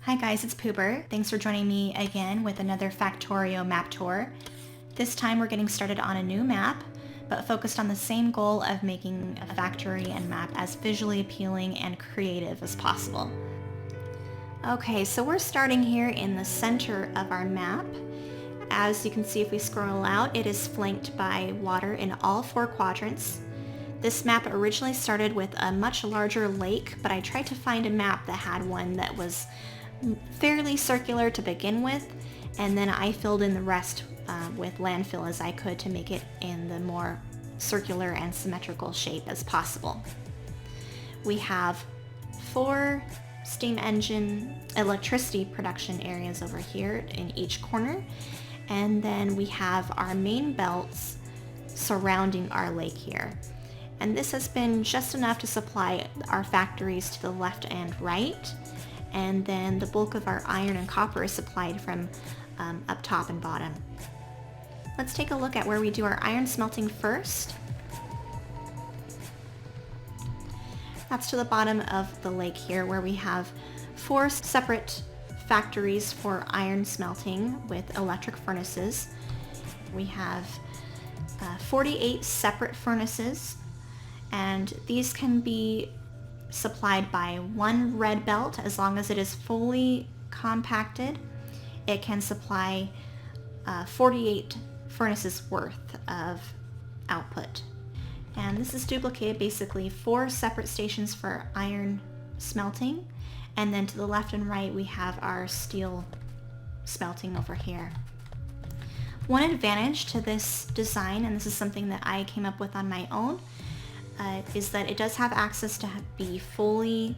Hi guys, it's Poober. Thanks for joining me again with another Factorio map tour. This time we're getting started on a new map, but focused on the same goal of making a factory and map as visually appealing and creative as possible. Okay, so we're starting here in the center of our map. As you can see, if we scroll out, it is flanked by water in all four quadrants. This map originally started with a much larger lake, but I tried to find a map that had one that was fairly circular to begin with, and then I filled in the rest with landfill as I could to make it in the more circular and symmetrical shape as possible. We have 4 steam engine electricity production areas over here in each corner, and then we have our main belts surrounding our lake here. And this has been just enough to supply our factories to the left and right. And then the bulk of our iron and copper is supplied from up top and bottom. Let's take a look at where we do our iron smelting first. That's to the bottom of the lake here, where we have 4 separate factories for iron smelting with electric furnaces. We have 48 separate furnaces, and these can be supplied by one red belt. As long as it is fully compacted, it can supply 48 furnaces worth of output. And this is duplicated, basically 4 separate stations for iron smelting, and then to the left and right we have our steel smelting over here. One advantage to this design, and this is something that I came up with on my own, is that it does have access to be fully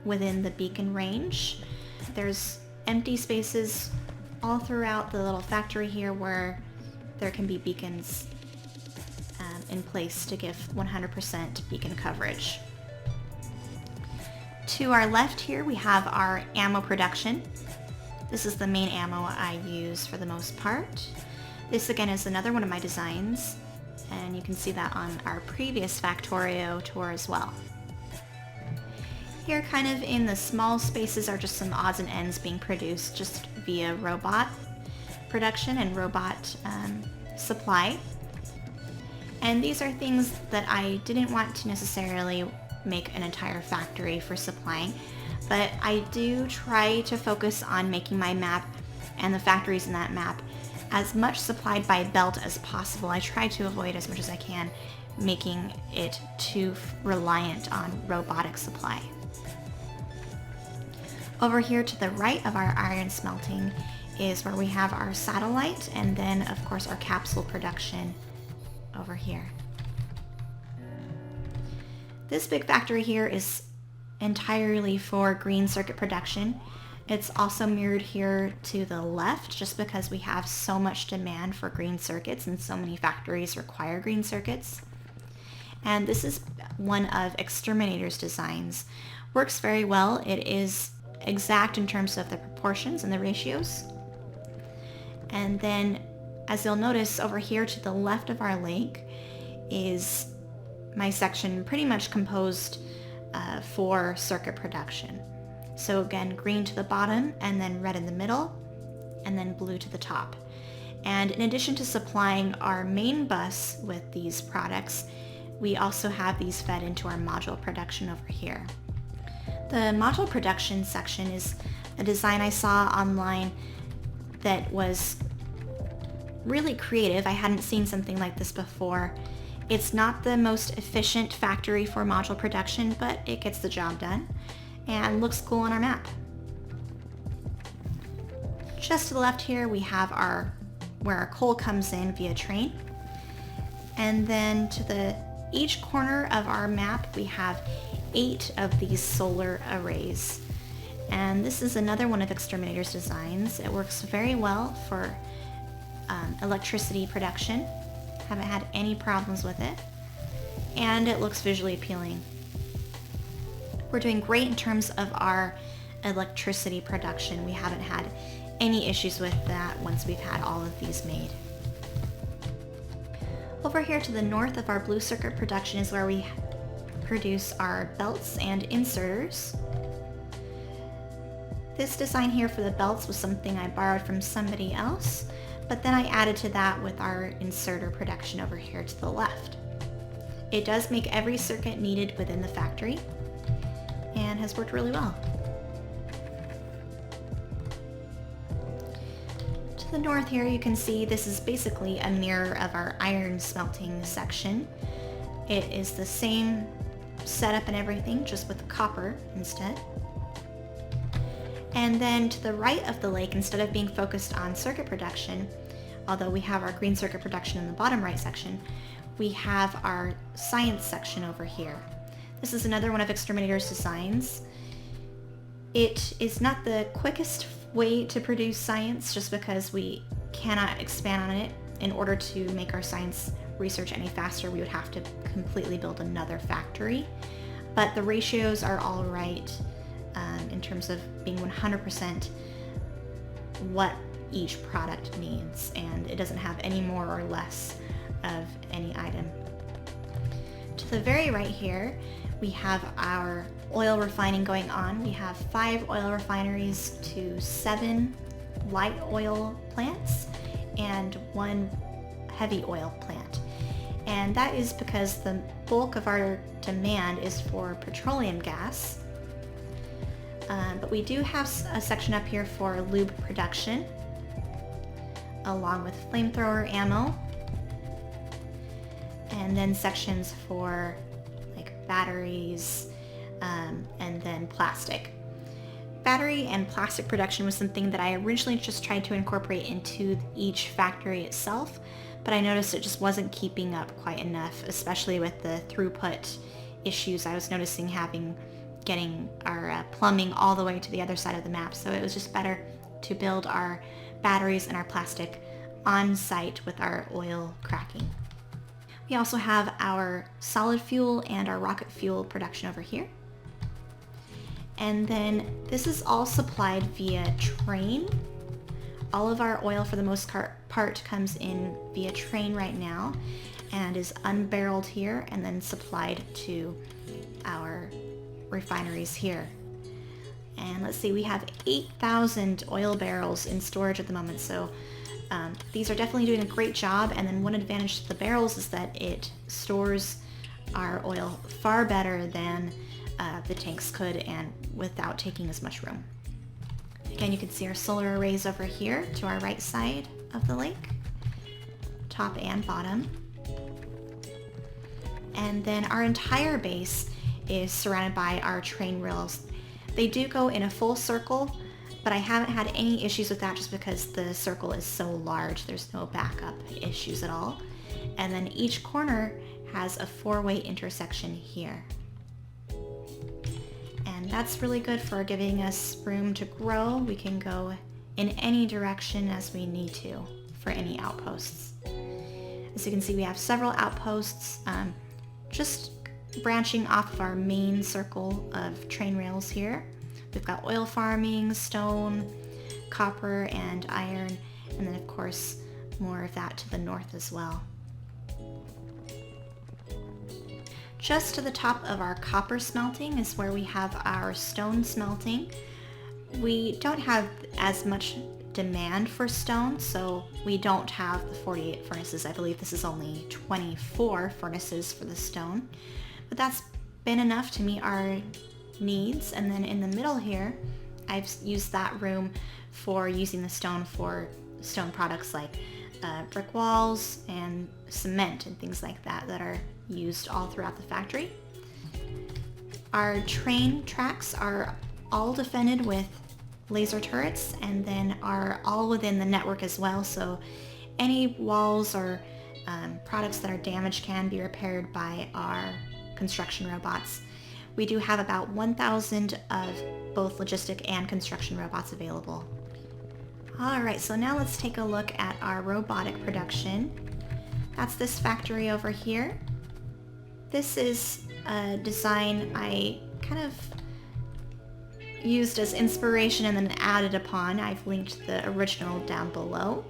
within the beacon range. There's empty spaces all throughout the little factory here where there can be beacons in place to give 100% beacon coverage. To our left here we have our ammo production. This is the main ammo I use for the most part. This again is another one of my designs, and you can see that on our previous Factorio tour as well. Here, kind of in the small spaces, are just some odds and ends being produced just via robot production and robot supply. And these are things that I didn't want to necessarily make an entire factory for supplying, but I do try to focus on making my map and the factories in that map as much supplied by belt as possible. I try to avoid as much as I can making it too reliant on robotic supply. Over here to the right of our iron smelting is where we have our satellite, and then of course our capsule production over here. This big factory here is entirely for green circuit production. It's also mirrored here to the left just because we have so much demand for green circuits and so many factories require green circuits. And this is one of Exterminator's designs. Works very well. It is exact in terms of the proportions and the ratios. And then, as you'll notice, over here to the left of our lake is my section pretty much composed for circuit production. So again, green to the bottom, and then red in the middle, and then blue to the top. And in addition to supplying our main bus with these products, we also have these fed into our module production over here. The module production section is a design I saw online that was really creative. I hadn't seen something like this before. It's not the most efficient factory for module production, but it gets the job done and looks cool on our map. Just to the left here we have where our coal comes in via train, and then to each corner of our map we have 8 of these solar arrays, and this is another one of Exterminator's designs. It works very well for electricity production. Haven't had any problems with it, and it looks visually appealing. We're doing great in terms of our electricity production. We haven't had any issues with that once we've had all of these made. Over here to the north of our blue circuit production is where we produce our belts and inserters. This design here for the belts was something I borrowed from somebody else, but then I added to that with our inserter production over here to the left. It does make every circuit needed within the factory and has worked really well. To the north here you can see this is basically a mirror of our iron smelting section. It is the same setup and everything, just with copper instead. And then to the right of the lake, instead of being focused on circuit production, although we have our green circuit production in the bottom right section, we have our science section over here. This is another one of Exterminator's designs. It is not the quickest way to produce science just because we cannot expand on it. In order to make our science research any faster, we would have to completely build another factory. But the ratios are all right in terms of being 100% what each product needs, and it doesn't have any more or less of any item. To the very right here, we have our oil refining going on. We have 5 oil refineries to 7 light oil plants and 1 heavy oil plant. And that is because the bulk of our demand is for petroleum gas. But we do have a section up here for lube production, along with flamethrower ammo, and then sections for like batteries, and then plastic. Battery and plastic production was something that I originally just tried to incorporate into each factory itself, but I noticed it just wasn't keeping up quite enough, especially with the throughput issues I was noticing getting our plumbing all the way to the other side of the map. So it was just better to build our batteries and our plastic on site with our oil cracking. We also have our solid fuel and our rocket fuel production over here. And then this is all supplied via train. All of our oil for the most part comes in via train right now and is unbarreled here and then supplied to our refineries here. And let's see, we have 8,000 oil barrels in storage at the moment, so these are definitely doing a great job. And then one advantage to the barrels is that it stores our oil far better than the tanks could and without taking as much room. Again, you can see our solar arrays over here to our right side of the lake, top and bottom. And then our entire base is surrounded by our train rails. They do go in a full circle, but I haven't had any issues with that just because the circle is so large. There's no backup issues at all. And then each corner has a 4-way intersection here. And that's really good for giving us room to grow. We can go in any direction as we need to for any outposts. As you can see, we have several outposts just branching off of our main circle of train rails here. We've got oil farming, stone, copper, and iron, and then of course more of that to the north as well. Just to the top of our copper smelting is where we have our stone smelting. We don't have as much demand for stone, so we don't have the 48 furnaces. I believe this is only 24 furnaces for the stone, but that's been enough to meet our needs. And then in the middle here, I've used that room for using the stone for stone products like brick walls and cement and things like that that are used all throughout the factory. Our train tracks are all defended with laser turrets and then are all within the network as well, so any walls or products that are damaged can be repaired by our construction robots. We do have about 1,000 of both logistic and construction robots available. Alright, so now let's take a look at our robotic production. That's this factory over here. This is a design I kind of used as inspiration and then added upon. I've linked the original down below.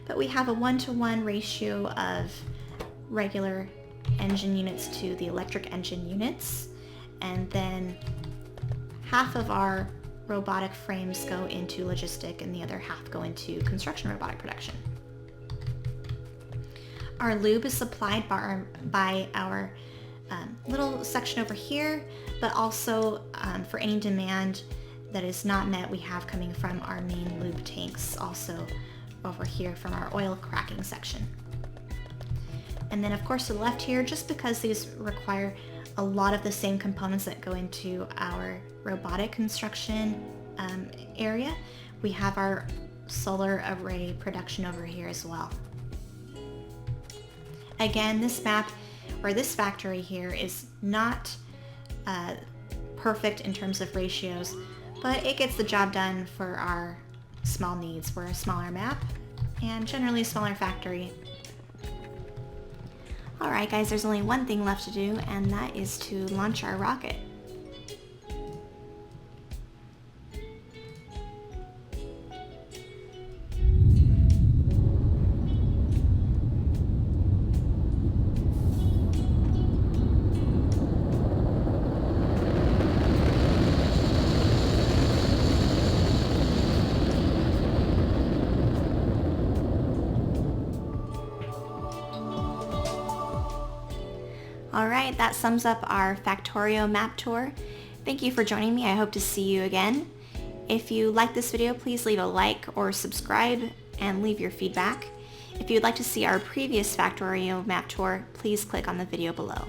But we have a 1-to-1 ratio of regular engine units to the electric engine units. And then half of our robotic frames go into logistic and the other half go into construction robotic production. Our lube is supplied by our little section over here, but also for any demand that is not met, we have coming from our main lube tanks, also over here from our oil cracking section. And then of course to the left here, just because these require a lot of the same components that go into our robotic construction area, we have our solar array production over here as well. Again, this map, or this factory here, is not perfect in terms of ratios, but it gets the job done for our small needs. We're a smaller map and generally a smaller factory. Alright guys, there's only one thing left to do, and that is to launch our rocket. Alright, that sums up our Factorio map tour. Thank you for joining me. I hope to see you again. If you like this video, please leave a like or subscribe and leave your feedback. If you'd like to see our previous Factorio map tour, please click on the video below.